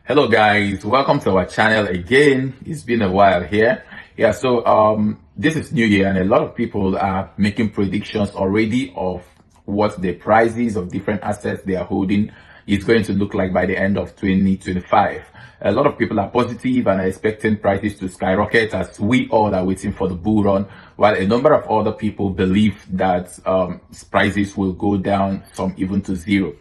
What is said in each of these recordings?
Hello guys, welcome to our channel again. It's been a while here. This is New Year and a lot of people are making predictions already of what the prices of different assets they are holding is going to look like by the end of 2025. A lot of people are positive and are expecting prices to skyrocket as we all are waiting for the bull run, while a number of other people believe that prices will go down, some even to zero.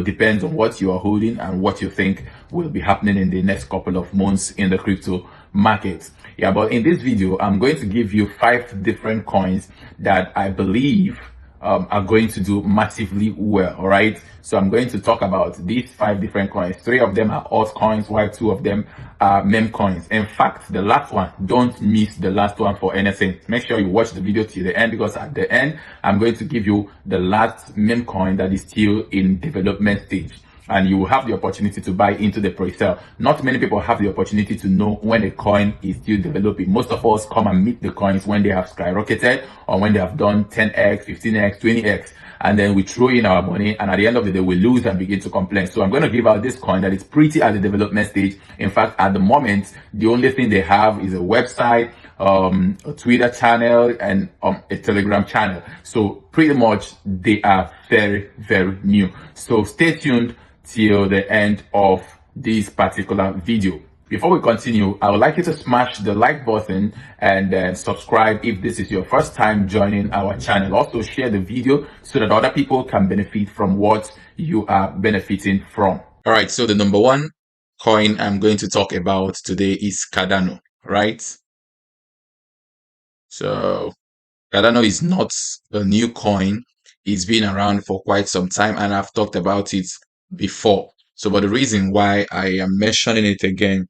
Depends on what you are holding and what you think will be happening in the next couple of months in the crypto market. But in this video, I'm going to give you 5 different coins that I believe are going to do massively well. All right, so I'm going to talk about these 5 different coins. 3 of them are altcoins, while 2 of them are meme coins. In fact, the last one, don't miss the last one for anything. Make sure you watch the video till the end, because at the end I'm going to give you the last meme coin that is still in development stage, and you will have the opportunity to buy into the pre-sale. Not many people have the opportunity to know when a coin is still developing. Most of us come and meet the coins when they have skyrocketed or when they have done 10x, 15x, 20x, and then we throw in our money, and at the end of the day we lose and begin to complain. So I'm going to give out this coin that is pretty at the development stage. In fact, at the moment, the only thing they have is a website, a Twitter channel, and a Telegram channel. So pretty much they are very, very new. So stay tuned till the end of this particular video. Before we continue, I would like you to smash the like button and subscribe if this is your first time joining our channel. Also share the video so that other people can benefit from what you are benefiting from. All right, so the number one coin I'm going to talk about today is Cardano, right? So Cardano is not a new coin. It's been around for quite some time, and I've talked about it before. So, but the reason why I am mentioning it again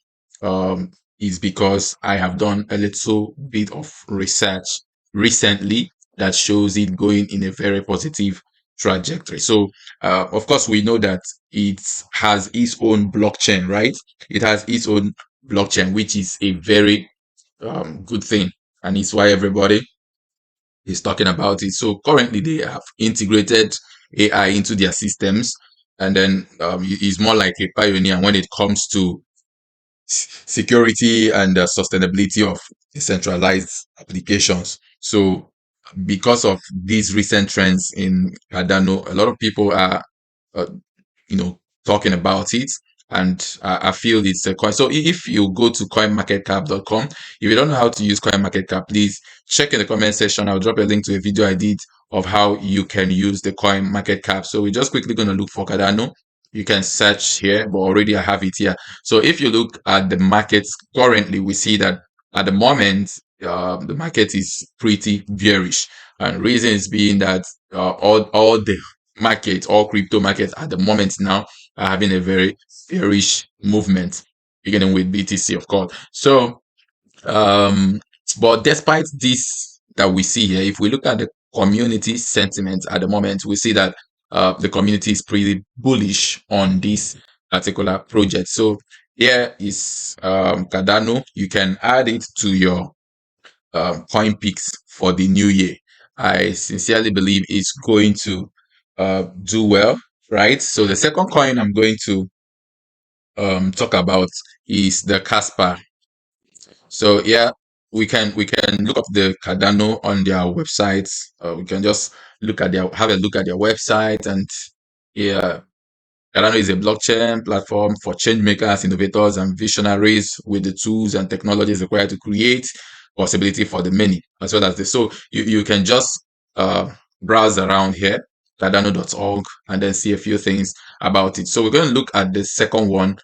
is because I have done a little bit of research recently that shows it going in a very positive trajectory. So, of course, we know that it has its own blockchain, right? It has its own blockchain, which is a very good thing, and it's why everybody is talking about it. So currently they have integrated AI into their systems, and then he's more like a pioneer when it comes to security and the sustainability of decentralized applications. So because of these recent trends in Cardano, a lot of people are uh, talking about it, and I feel it's a coin. So if you go to coinmarketcap.com, if you don't know how to use coinmarketcap, please check in the comment section. I'll drop a link to a video I did of how you can use the coinmarketcap. So we're just quickly going to look for Cardano. You can search here, but already I have it here. So if you look at the markets currently, we see that at the moment the market is pretty bearish, and reasons being that all the markets, all crypto markets at the moment now are having a very bearish movement, beginning with BTC, of course. So, but despite this that we see here, if we look at the community sentiment at the moment, we see that the community is pretty bullish on this particular project. So here is Cardano. You can add it to your coin picks for the new year. I sincerely believe it's going to do well, right? So the second coin I'm going to talk about is the Kaspa. So yeah, we can look up the Cardano on their websites. We can just have a look at their website, and yeah, Cardano is a blockchain platform for change makers, innovators, and visionaries with the tools and technologies required to create possibility for the many, as well as the. So you can just browse around here, cardano.org, and then see a few things about it. So we're going to look at the second one,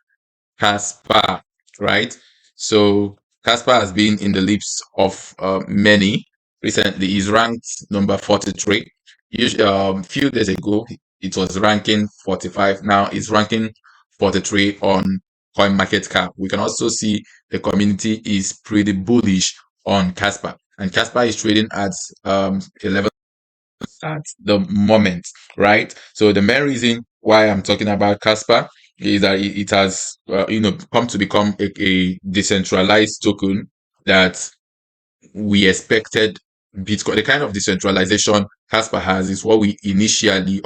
Kaspa, right? So Kaspa has been in the lips of many recently. He's ranked number 43. Few days ago, it was ranking 45. Now it's ranking 43 on CoinMarketCap. We can also see the community is pretty bullish on Kaspa, and Kaspa is trading at 11 at the moment, right? So the main reason why I'm talking about Kaspa is that it has come to become a decentralized token that we expected Bitcoin. The kind of decentralization Kaspa has is what initially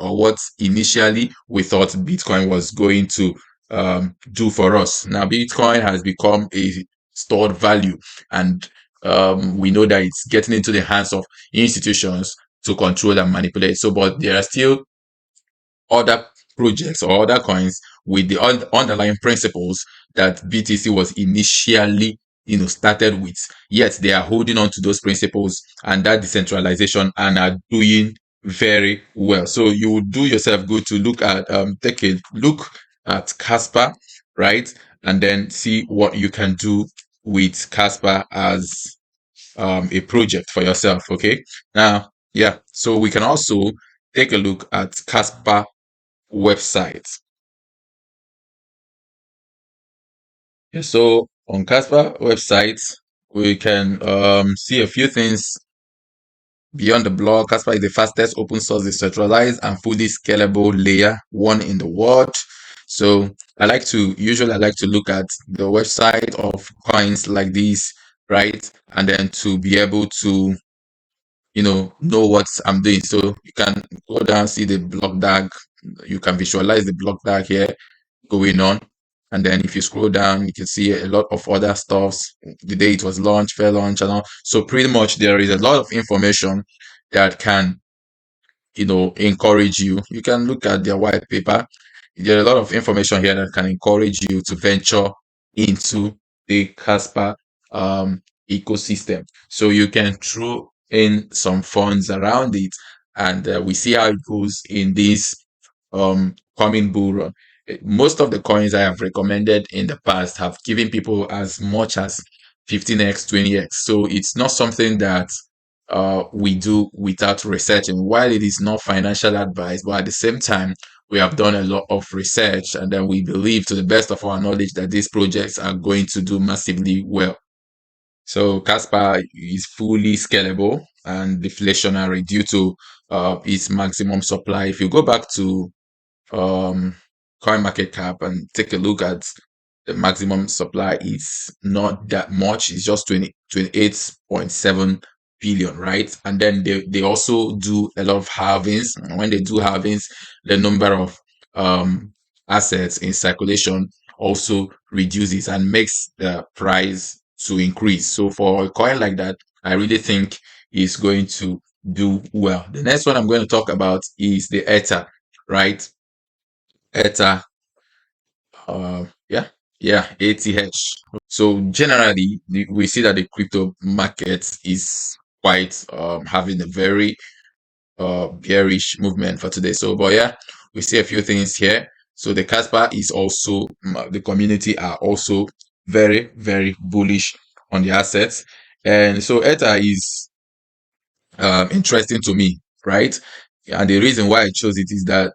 we thought Bitcoin was going to do for us. Now, Bitcoin has become a stored value, and we know that it's getting into the hands of institutions to control and manipulate. So, but there are still other projects or other coins with the underlying principles that BTC was initially, started with. Yet they are holding on to those principles and that decentralization and are doing very well. So you would do yourself good to take a look at Casper, right? And then see what you can do with Casper as a project for yourself. Okay. Now, yeah. So we can also take a look at Casper website. Yeah, so on Casper website, we can see a few things beyond the blog. Casper is the fastest open source decentralized and fully scalable layer one in the world. So usually I like to look at the website of coins like this, right? And then to be able to know what I'm doing. So you can go down, see the block tag. You can visualize the block tag here going on. And then if you scroll down, you can see a lot of other stuffs, the day it was launched, fair launch, and all. So pretty much there is a lot of information that can, encourage you. You can look at their white paper. There are a lot of information here that can encourage you to venture into the Casper ecosystem. So you can throw in some funds around it, and we see how it goes in this coming bull run. Most of the coins I have recommended in the past have given people as much as 15x, 20x. So it's not something that we do without researching. While it is not financial advice, but at the same time, we have done a lot of research, and then we believe to the best of our knowledge that these projects are going to do massively well. So Casper is fully scalable and deflationary due to its maximum supply. If you go back to coin market cap and take a look at the maximum supply, it's not that much. It's just 28.7 billion, right? And then they also do a lot of halvings. And when they do halvings, the number of assets in circulation also reduces and makes the price to increase. So for a coin like that, I really think it's going to do well. The next one I'm going to talk about is the Aethir, right? Aethir, yeah, ATH. So generally, we see that the crypto market is quite having a very bearish movement for today. So, but yeah, we see a few things here. So the Casper is also the community are also very very bullish on the assets, and so Aethir is interesting to me, right? And the reason why I chose it is that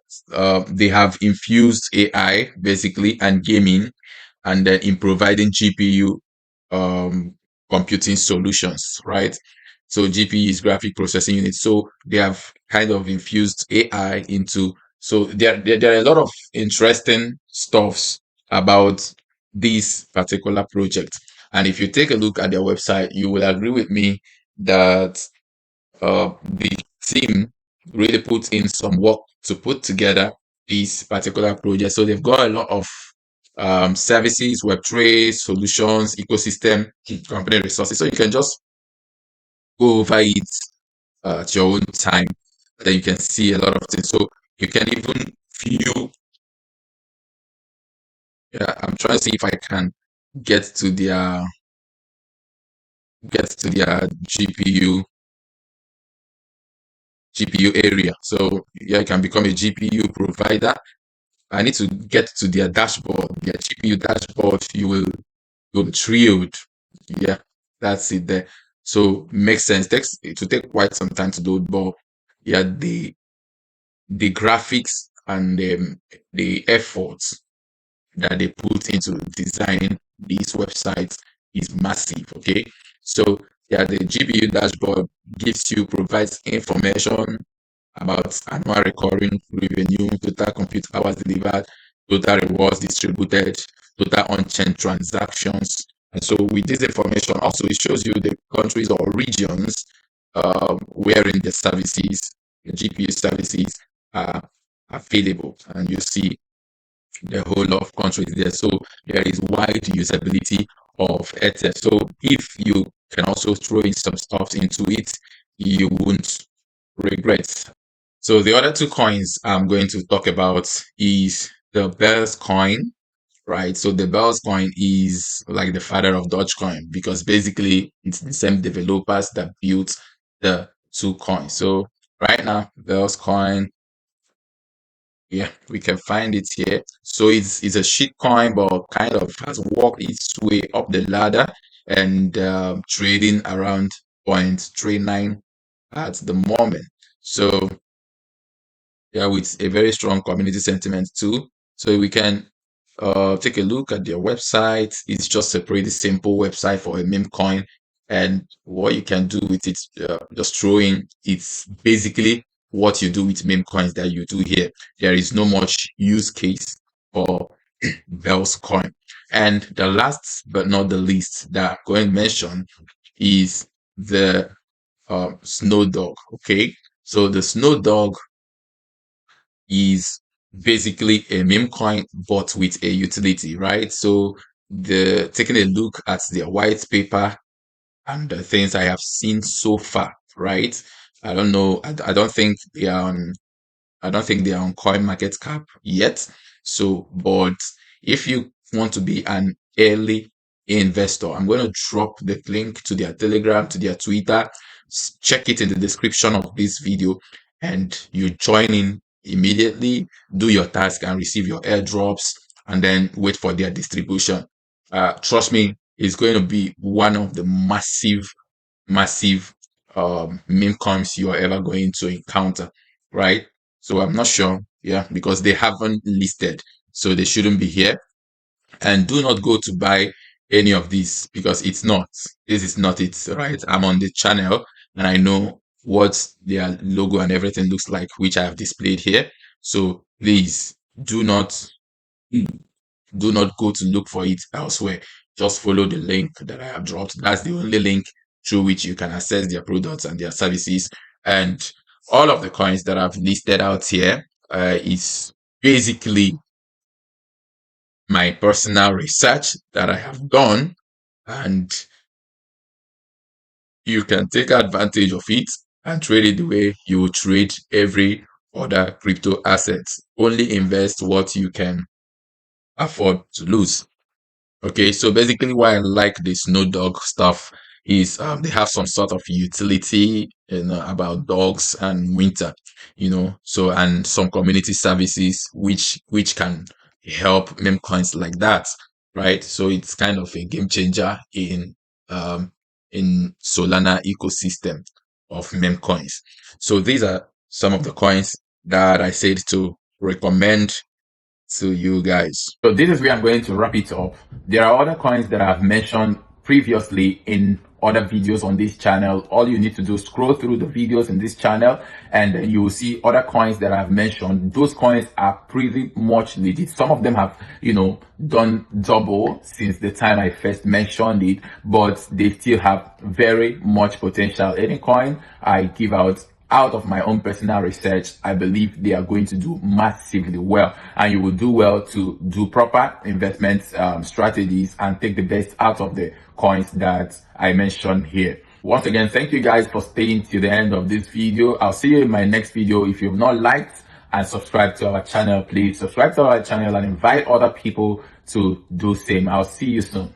they have infused AI basically and gaming, and then in providing GPU um, computing solutions, right? So GPU is graphic processing unit. So they have kind of infused AI into. So there are a lot of interesting stuffs about this particular project. And if you take a look at their website, you will agree with me that the team really put in some work to put together this particular project. So they've got a lot of services, Web3 solutions, ecosystem, company resources. So you can just go over it at your own time. Then you can see a lot of things. So you can even view. Yeah, I'm trying to see if I can get to their GPU area. So yeah, you can become a GPU provider. I need to get to their dashboard, their GPU dashboard. You'll be thrilled. Yeah, that's it there. So makes sense. It will take quite some time to do it, but yeah, the graphics and the efforts that they put into designing these websites is massive. Okay, so yeah, the GPU dashboard provides information about annual recurring revenue, total compute hours delivered, total rewards distributed, total on-chain transactions. And so with this information, also it shows you the countries or regions wherein the services, the GPU services are available. And you see the whole of countries there. So there is wide usability of Aethir. So if you can also throw in some stuff into it, you won't regret. So the other two coins I'm going to talk about is the Bells coin, right? So the Bells coin is like the father of Dogecoin because basically it's the same developers that built the two coins. So right now, Bells coin, yeah, we can find it here. So it's a shit coin, but kind of has worked its way up the ladder and trading around 0.39 at the moment. So yeah, with a very strong community sentiment too. So we can take a look at their website. It's just a pretty simple website for a meme coin. And what you can do with it, just throwing, it's basically what you do with meme coins that you do here. There is no much use case for Bell's coin. And the last but not the least that I'm going to mention is the SNOWDOG. Okay. So the SNOWDOG is basically a meme coin but with a utility, right? So the taking a look at their white paper and the things I have seen so far, right? I don't know. I don't think they are on I don't think they are on coin market cap yet. So, but if you want to be an early investor, I'm going to drop the link to their Telegram, to their Twitter. Check it in the description of this video and you join in immediately, do your task and receive your airdrops and then wait for their distribution. Trust me, it's going to be one of the massive meme coins you are ever going to encounter, right? So I'm not sure, yeah, because they haven't listed, so they shouldn't be here. And do not go to buy any of these because it's not. This is not it, right? I'm on the channel and I know what their logo and everything looks like, which I have displayed here. So please do not go to look for it elsewhere. Just follow the link that I have dropped. That's the only link through which you can access their products and their services. And all of the coins that I've listed out here is basically my personal research that I have done. And you can take advantage of it and trade it the way you would trade every other crypto asset. Only invest what you can afford to lose. Okay, so basically why I like the SnowDog stuff is they have some sort of utility about dogs and winter, so and some community services which can help meme coins like that, right? So it's kind of a game changer in Solana ecosystem of meme coins. So these are some of the coins that I said to recommend to you guys. So this is where I'm going to wrap it up. There are other coins that I've mentioned previously in other videos on this channel. All you need to do is scroll through the videos in this channel and you will see other coins that I've mentioned. Those coins are pretty much legit. Some of them have, done double since the time I first mentioned it, but they still have very much potential. Any coin I give out of my own personal research, I believe they are going to do massively well, and you will do well to do proper investment strategies and take the best out of the coins that I mentioned here. Once again, thank you guys for staying to the end of this video. I'll see you in my next video. If you've not liked and subscribed to our channel, please subscribe to our channel and invite other people to do same. I'll see you soon.